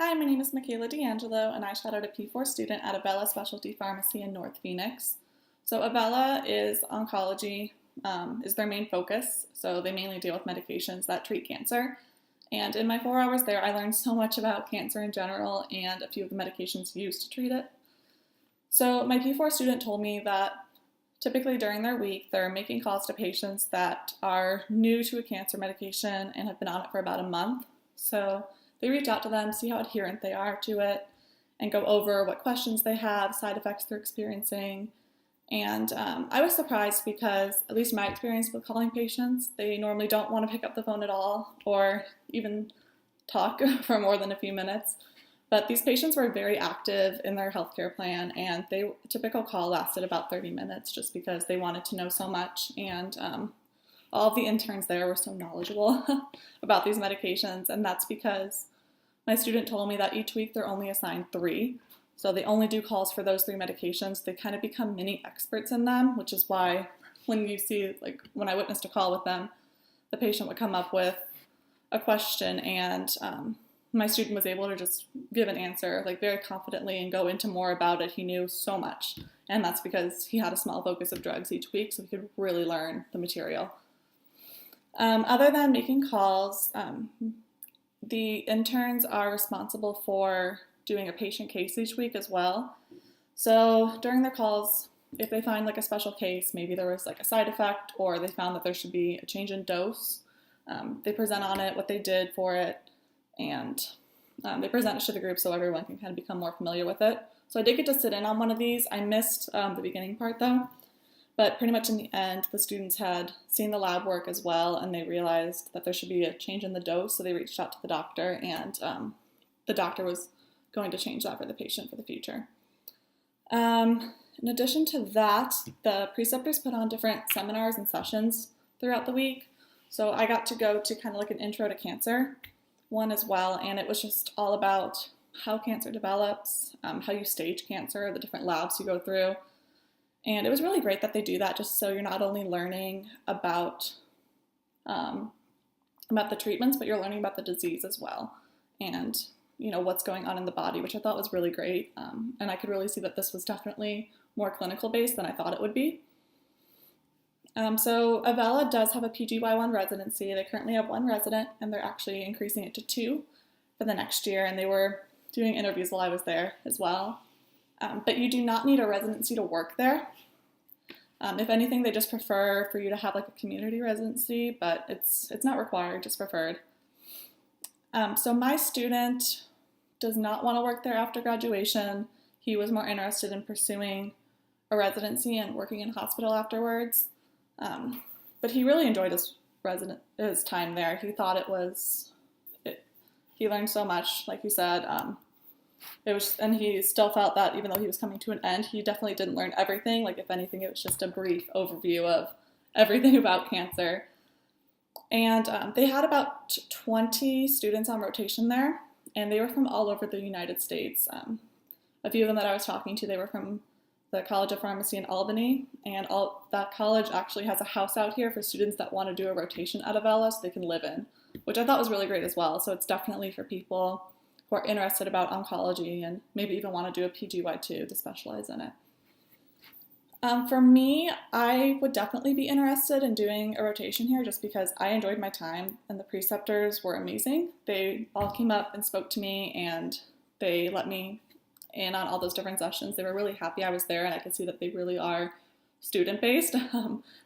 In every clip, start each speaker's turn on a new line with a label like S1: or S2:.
S1: Hi, my name is Michaela and I shadowed a P4 student at Avella Specialty Pharmacy in North Phoenix. So Avella is oncology, is their main focus, so they mainly deal with medications that treat cancer. And in my 4 hours there, I learned so much about cancer in general and a few of the medications used to treat it. So my P4 student told me that typically during their week, they're making calls to patients that are new to a cancer medication and have been on it for about a month. So they reach out to them, see how adherent they are to it, and go over what questions they have, side effects they're experiencing. And I was surprised because, at least my experience with calling patients, they normally don't want to pick up the phone at all or even talk for more than a few minutes. But these patients were very active in their healthcare plan, and a typical call lasted about 30 minutes just because they wanted to know so much. And all of the interns there were so knowledgeable about these medications, and that's because my student told me that each week they're only assigned 3. So they only do calls for those 3 medications. They kind of become mini experts in them, which is why when you see, like when I witnessed a call with them, the patient would come up with a question and my student was able to just give an answer like very confidently and go into more about it. He knew so much, and that's because he had a small focus of drugs each week, so he could really learn the material. Other than making calls, the interns are responsible for doing a patient case each week as well. So during their calls, if they find like a special case, maybe there was like a side effect or they found that there should be a change in dose, they present on it, what they did for it, and they present it to the group so everyone can kind of become more familiar with it. So I did get to sit in on one of these. I missed the beginning part though. But pretty much in the end, the students had seen the lab work as well, and they realized that there should be a change in the dose, so they reached out to the doctor, and the doctor was going to change that for the patient for the future. In addition to that, the preceptors put on different seminars and sessions throughout the week, so I got to go to kind of like an intro to cancer one as well, and it was just all about how cancer develops, how you stage cancer, the different labs you go through. And it was really great that they do that just so you're not only learning about the treatments, but you're learning about the disease as well and, you know, what's going on in the body, which I thought was really great. And I could really see that this was definitely more clinical based than I thought it would be. So Avella does have a PGY1 residency. They currently have 1 resident, and they're actually increasing it to 2 for the next year. And they were doing interviews while I was there as well. But you do not need a residency to work there. If anything, they just prefer for you to have like a community residency, but it's not required, just preferred. So my student does not want to work there after graduation. He was more interested in pursuing a residency and working in a hospital afterwards. But he really enjoyed his time there. He thought he learned so much, like you said. And he still felt that even though he was coming to an end, he definitely didn't learn everything. Like, if anything, it was just a brief overview of everything about cancer. And they had about 20 students on rotation there, and they were from all over the United States. A few of them that I was talking to, they were from the College of Pharmacy in Albany, and that college actually has a house out here for students that want to do a rotation at Avella so they can live in, which I thought was really great as well. So it's definitely for people who are interested about oncology and maybe even want to do a PGY2 to specialize in it. For me, I would definitely be interested in doing a rotation here just because I enjoyed my time and the preceptors were amazing. They all came up and spoke to me and they let me in on all those different sessions. They were really happy I was there, and I could see that they really are student-based.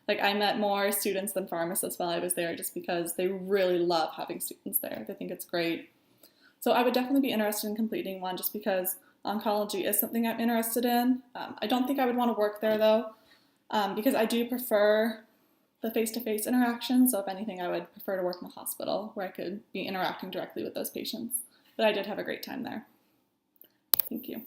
S1: Like, I met more students than pharmacists while I was there just because they really love having students there. They think it's great. So I would definitely be interested in completing one just because oncology is something I'm interested in. I don't think I would want to work there though, because I do prefer the face-to-face interaction. So if anything, I would prefer to work in a hospital where I could be interacting directly with those patients. But I did have a great time there. Thank you.